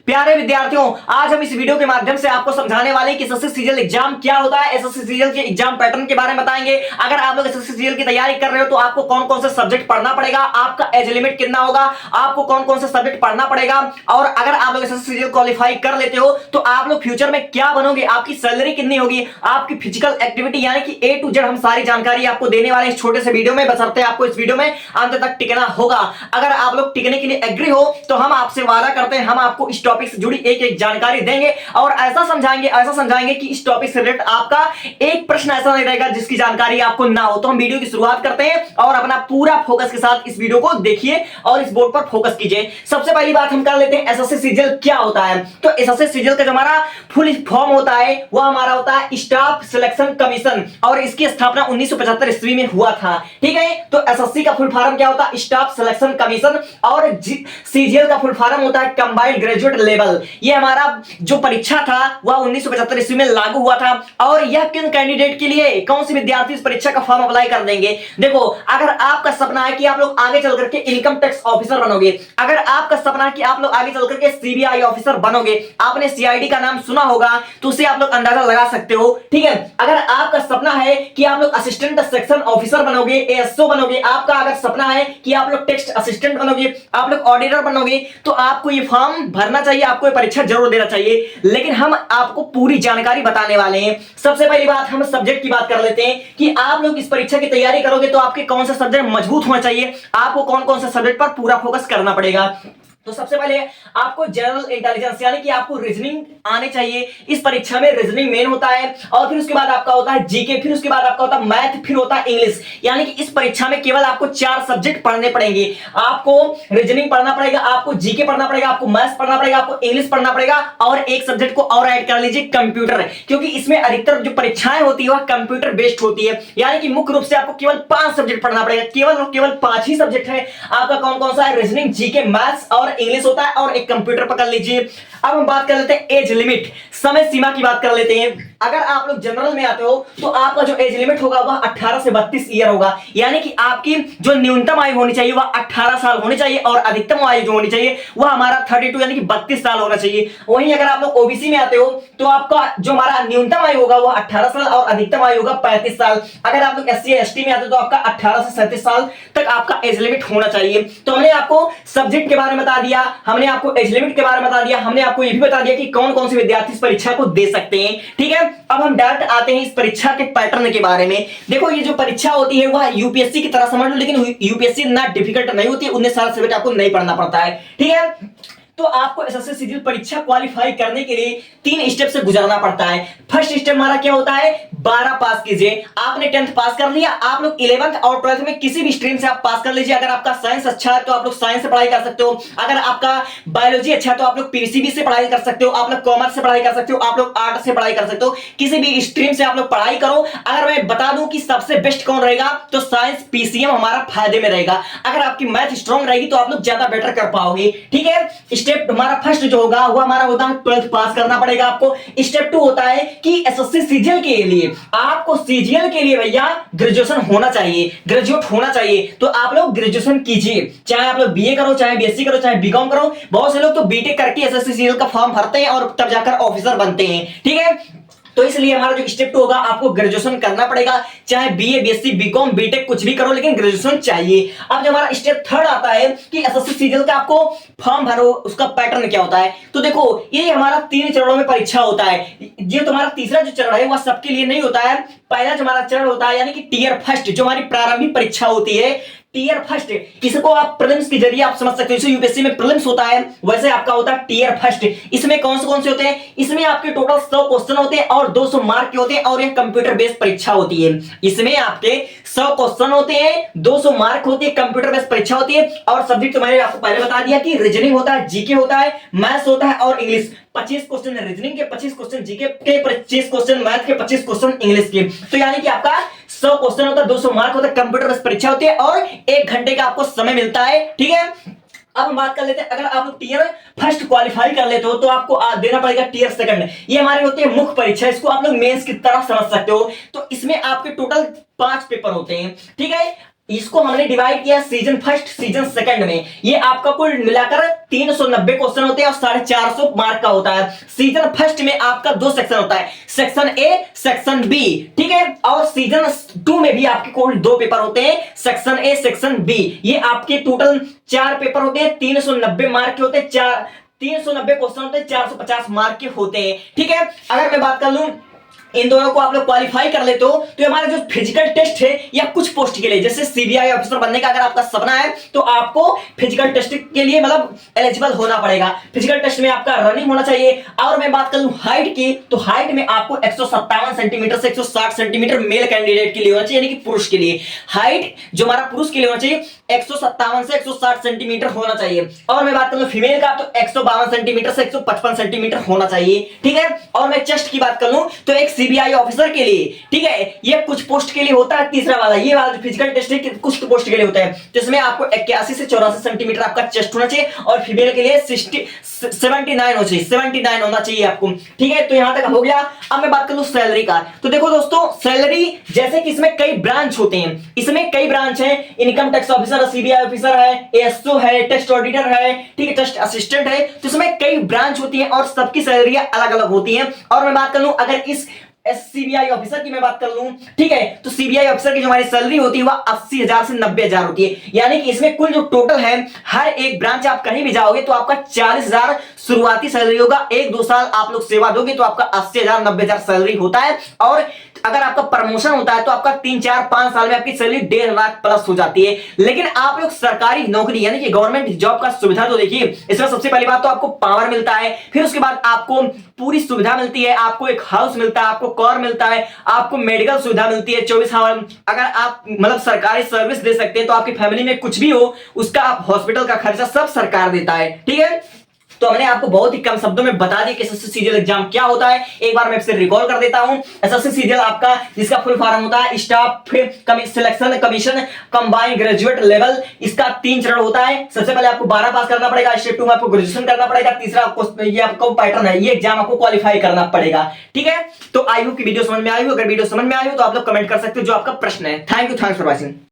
प्यारे विद्यार्थियों, आज हम इस वीडियो के माध्यम से आपको समझाने वाले हैं कि एसएससी सीजीएल एग्जाम क्या होता है, एसएससी सीजीएल के एग्जाम पैटर्न के बारे में बताएंगे। अगर आप लोग एसएससी सीजीएल की तैयारी कर रहे हो तो आपको कौन कौन से सब्जेक्ट पढ़ना पड़ेगा, आपका एज लिमिट कितना होगा, आपको कौन कौन से सब्जेक्ट पढ़ना पड़ेगा, और अगर आप लोग एसएससी सीजीएल क्वालिफाई कर लेते हो तो आप लोग फ्यूचर में क्या बनोगे, आपकी सैलरी कितनी होगी, आपकी फिजिकल एक्टिविटी यानी कि ए टू जेड हम सारी जानकारी आपको देने वाले हैं इस छोटे से वीडियो में। बशर्ते आपको इस वीडियो में अंत तक टिकना होगा। अगर आप लोग टिकने के लिए एग्री हो तो हम आपसे वादा करते हैं हम आपको इस टॉपिक से जुड़ी एक एक जानकारी देंगे और ऐसा समझाएंगे कि इस टॉपिक से रिलेटेड आपका एक प्रश्न ऐसा नहीं रहेगा जिसकी जानकारी आपको ना हो। तो हम वीडियो की शुरुआत करते हैं और अपना पूरा फोकस के साथ इस वीडियो को देखिए और इस बोर्ड पर फोकस कीजिए। सबसे पहली बात हम कर लेते हैं एसएससी सीजीएल क्या होता है। तो एसएससी सीजीएल का जो हमारा फुल फॉर्म होता है वह हमारा होता है स्टाफ सिलेक्शन कमीशन और इसकी स्थापना 1975 ईस्वी में हुआ था। ठीक है, तो एसएससी का फुल फॉर्म क्या होता है, स्टाफ सिलेक्शन कमीशन, और सीजीएल का फुल फॉर्म होता है कंबाइंड ग्रेजुएट लेवल। ये हमारा जो परीक्षा था वह 1975 ईस्वी में लागू हुआ था। और यह किन कैंडिडेट के लिए, कौन से विद्यार्थी इस परीक्षा का फॉर्म अप्लाई कर देंगे। देखो, अगर आपका सपना है कि आप लोग आगे चल करके इनकम टैक्स ऑफिसर बनोगे, अगर आपका सपना है कि आप लोग आगे चल करके सीबीआई ऑफिसर बनोगे, आपने सीआईडी का नाम सुना होगा तो उसे आप लोग अंदाजा लगा सकते हो। ठीक है, अगर आपका सपना है कि आप लोग असिस्टेंट सेक्शन ऑफिसर बनोगे, एएसओ बनोगे, आपका अगर सपना है कि आप लोग टेक्स्ट असिस्टेंट बनोगे, आप लोग ऑडिटर बनोगे, तो आपको ये फॉर्म भरना चाहिए, आपको ये परीक्षा जरूर देना चाहिए। लेकिन हम आपको पूरी जानकारी बताने वाले हैं। सबसे पहली बात हम सब्जेक्ट की बात कर लेते हैं कि आप लोग इस परीक्षा की तैयारी करोगे तो आपके कौन सा सब्जेक्ट मजबूत होना चाहिए, आपको कौन कौन से सब्जेक्ट पर पूरा फोकस करना पड़ेगा। तो सबसे पहले आपको जनरल इंटेलिजेंस यानी कि आपको रीजनिंग आने चाहिए। इस परीक्षा में रीजनिंग मेन होता है और फिर उसके बाद आपका होता है जीके, फिर उसके बाद आपका होता है मैथ, फिर होता है इंग्लिश। यानी कि इस परीक्षा में केवल आपको 4 सब्जेक्ट पढ़ने पड़ेंगे। आपको रीजनिंग पढ़ना पड़ेगा, आपको जीके पढ़ना पड़ेगा, आपको मैथ्स पढ़ना पड़ेगा, आपको इंग्लिश पढ़ना पड़ेगा और एक सब्जेक्ट को और ऐड कर लीजिए कंप्यूटर, क्योंकि इसमें अधिकतर जो परीक्षाएं होती है वह कंप्यूटर बेस्ड होती है। यानी कि मुख्य रूप से आपको केवल 5 सब्जेक्ट पढ़ना पड़ेगा, केवल 5 ही सब्जेक्ट है। आपका कौन कौन सा है, रीजनिंग, जीके, मैथ्स और इंग्लिश होता है और एक कंप्यूटर पकड़ लीजिए। अब हम बात कर लेते हैं एज लिमिट, समय सीमा की बात कर लेते हैं। अगर आप लोग जनरल में आते हो तो आपका जो एज लिमिट होगा वह 18 से 32 ईयर होगा। यानी कि आपकी जो न्यूनतम आयु होनी चाहिए वह 18 साल होनी चाहिए और अधिकतम आयु जो होनी चाहिए वह हमारा 32 यानी कि 32 साल होना चाहिए। वहीं अगर आप लोग ओबीसी में आते हो तो आपका जो हमारा न्यूनतम आयु होगा वह 18 साल और अधिकतम आयु होगा 35 साल। अगर आप लोग एससी एसटी में आते हो तो आपका 18 से 37 साल तक आपका एज लिमिट होना चाहिए। तो हमने आपको सब्जेक्ट के बारे में बता दिया, हमने आपको एज लिमिट के बारे में बता दिया, हमने आपको यह भी बता दिया कि कौन कौन से विद्यार्थी इस परीक्षा को दे सकते हैं। ठीक है, अब हम डायरेक्ट आते हैं इस परीक्षा के पैटर्न के बारे में। देखो, ये जो परीक्षा होती है वह यूपीएससी की तरह समझ लो, लेकिन यूपीएससी ना डिफिकल्ट नहीं होती है, उन्हें सारा सब्जेक्ट आपको नहीं पढ़ना पड़ता है। ठीक है, तो आपको एसएससी सीजीएल परीक्षा क्वालिफाई करने के लिए 3 स्टेप से गुजरना पड़ता है। फर्स्ट स्टेप हमारा क्या होता है, 12 पास कीजिए। आपने 10th पास कर लिया, आप लोग 11th और 12th में किसी भी स्ट्रीम से आप पास कर लीजिए। अगर आपका साइंस अच्छा है तो आप लोग साइंस से पढ़ाई कर सकते हो, अगर आपका बायोलॉजी अच्छा है तो आप लोग पीसीबी से पढ़ाई कर सकते हो, आप लोग कॉमर्स से पढ़ाई कर सकते हो, आप लोग आर्ट से पढ़ाई कर सकते हो, किसी भी स्ट्रीम से आप लोग पढ़ाई करो। अगर मैं बता दूं कि सबसे बेस्ट कौन रहेगा तो साइंस पीसीएम हमारा फायदे में रहेगा। अगर आपकी मैथ स्ट्रॉन्ग रहेगी तो आप लोग ज्यादा बेटर कर पाओगे। ठीक है, स्टेप हमारा फर्स्ट जो होगा वो हमारा होता है 12th पास करना पड़ेगा आपको। स्टेप 2 होता है कि एसएससी सीजीएल के लिए आपको सीजीएल के लिए भैया ग्रेजुएशन होना चाहिए, ग्रेजुएट होना चाहिए। तो आप लोग ग्रेजुएशन कीजिए, चाहे आप लोग बीए करो, चाहे बीएससी करो, चाहे बीकॉम करो। बहुत से लोग तो बीटेक करके एसएससी सीजीएल का फॉर्म भरते हैं और तब जाकर ऑफिसर बनते हैं। ठीक है, तो इसलिए हमारा जो स्टेप 2 होगा आपको ग्रेजुएशन करना पड़ेगा, चाहे बीए, बीएससी, बीकॉम, बीटेक कुछ भी करो, लेकिन ग्रेजुएशन चाहिए। अब जो हमारा स्टेप 3 आता है कि एसएससी सीजीएल का आपको फॉर्म भरो, उसका पैटर्न क्या होता है। तो देखो, ये हमारा 3 चरणों में परीक्षा होता है। ये तुम्हारा तीसरा जो चरण है वह सबके लिए नहीं होता है। पहला जो हमारा चरण होता है यानी कि टियर फर्स्ट, जो हमारी प्रारंभिक परीक्षा होती है, टियर फर्स्ट, इसको आप प्रीलिम्स के जरिए आप समझ सकते हो। जैसे यूपीएससी में प्रीलिम्स होता है वैसे आपका होता है टियर फर्स्ट। इसमें कौन से होते हैं, इसमें आपके टोटल 100 क्वेश्चन होते हैं और 200 मार्क के होते हैं और यह कंप्यूटर बेस्ड परीक्षा होती है। इसमें आपके 100 क्वेश्चन होते हैं, 200 मार्क होते हैं, कंप्यूटर बेस्ड परीक्षा होती है। और सब्जेक्ट तो मैंने आपको पहले बता दिया कि रीजनिंग होता है, जीके होता है, मैथ्स होता है और इंग्लिश। 25 क्वेश्चन रीजनिंग के, 25 क्वेश्चन जीके के, 25 क्वेश्चन मैथ के, 25 क्वेश्चन इंग्लिश के। तो यानी कि आपका 100 क्वेश्चन होता है, 200 मार्क होता है, कंप्यूटर बेस्ड परीक्षा होती है और 1 घंटे का आपको समय मिलता है। ठीक है, अब हम बात कर लेते हैं, अगर आप लोग टियर फर्स्ट क्वालिफाई कर लेते हो तो आपको देना पड़ेगा टियर सेकंड। ये हमारी होती है मुख्य परीक्षा, इसको आप लोग मेंस की तरह समझ सकते हो। तो इसमें आपके टोटल 5 पेपर होते हैं। ठीक है, इसको हमने डिवाइड किया सीजन फर्स्ट सीजन सेकंड में। ये आपका कुल मिलाकर 390 क्वेश्चन होते हैं और 450 मार्क का होता है। सीजन फर्स्ट में आपका 2 सेक्शन होता है, सेक्शन ए सेक्शन बी, ठीक है। और सीजन 2 में भी आपके कुल 2 पेपर होते हैं, सेक्शन ए सेक्शन बी। ये आपके टोटल 4 पेपर होते हैं, 390 मार्क के होते हैं, 390 क्वेश्चन होते हैं, 450 मार्क के होते हैं, ठीक है। अगर मैं बात कर लूं इन दोनों को आप लोग क्वालिफाई कर लेते हो तो हमारा जो फिजिकल टेस्ट है या कुछ पोस्ट के लिए, जैसे सीबीआई ऑफिसर बनने का अगर आपका सपना है तो आपको फिजिकल टेस्ट के लिए मतलब एलिजिबल होना पड़ेगा। फिजिकल टेस्ट में आपका रनिंग होना चाहिए। और मैं बात कर लूं हाइट की, तो हाइट में आपको 157 सेंटीमीटर से 160 सेंटीमीटर मेल कैंडिडेट के लिए होना चाहिए, यानी कि पुरुष के लिए हाइट जो हमारा पुरुष के लिए होना चाहिए 157 से 160 सेंटीमीटर होना चाहिए। और मैं बात कर लूं फीमेल का तो 152 सेंटीमीटर से 155 सेंटीमीटर होना चाहिए, ठीक है। और मैं चेस्ट की बात कर लूं तो एक सीबीआई ऑफिसर के लिए, ठीक है, ये कुछ पोस्ट के लिए होता है, तीसरा वाला ये वाला फिजिकल टेस्ट है कुछ पोस्ट के लिए होता है, जिसमें आपको 81 से 84 सेंटीमीटर आपका चेस्ट होना चाहिए और फीमेल के लिए 79 होना चाहिए आपको, ठीक है। तो यहां तक हो गया। अब मैं बात कर लूं सैलरी का, तो देखो दोस्तों सैलरी जैसे कि इसमें कई ब्रांच होते हैं, इसमें कई ब्रांच है, income tax officer, CBI officer है, एएसओ है, टेस्ट ऑडिटर है, ठीक है, टेस्ट असिस्टेंट है, तो इसमें कई ब्रांच होती है और सबकी सैलरी अलग अलग होती है। और मैं बात कर लूं अगर इस सीबीआई ऑफिसर की मैं बात कर लूं, ठीक है, तो सीबीआई ऑफिसर की जो हमारी सैलरी होती है वह 80,000 से 90,000 होती है, यानी कि इसमें कुल जो टोटल है हर एक ब्रांच आप कहीं भी जाओगे तो आपका 40,000 शुरुआती सैलरी होगा, 1-2 साल आप लोग सेवा दोगे तो आपका 80,000 90,000 सैलरी होता है। और अगर आपका प्रमोशन होता है तो आपका 3-4-5 साल में आपकी सैलरी 1.5 लाख प्लस हो जाती है। लेकिन आप लोग सरकारी नौकरी यानी कि गवर्नमेंट जॉब का सुविधा तो देखिए, इसमें सबसे पहली बात तो आपको पावर मिलता है, फिर उसके बाद आपको पूरी सुविधा मिलती है, आपको एक हाउस मिलता है, आपको कार मिलता है, आपको मेडिकल सुविधा मिलती है 24 आवर। अगर आप मतलब सरकारी सर्विस दे सकते हैं तो आपकी फैमिली में कुछ भी हो उसका आप हॉस्पिटल का खर्चा सब सरकार देता है, ठीक है। तो हमने आपको बहुत ही कम शब्दों में बता दिया कि एसएससी सीजीएल एग्जाम क्या होता है। एक बार मैं फिर रिकॉल कर देता हूं। एसएससी सीजीएल आपका जिसका फुल फॉर्म होता है staff selection commission combined graduate level, इसका 3 चरण होता है। सबसे पहले आपको 12 पास करना पड़ेगा, स्टेप 2 में आपको ग्रेजुएशन करना पड़ेगा, तीसरा आपको ये आपको पैटर्न है, ये एग्जाम आपको क्वालिफाई करना पड़ेगा, ठीक है। तो आई होप की वीडियो समझ में आई हो। अगर वीडियो समझ में आई हो तो आप लोग कमेंट कर सकते हो जो आपका प्रश्न है। Thank you for watching.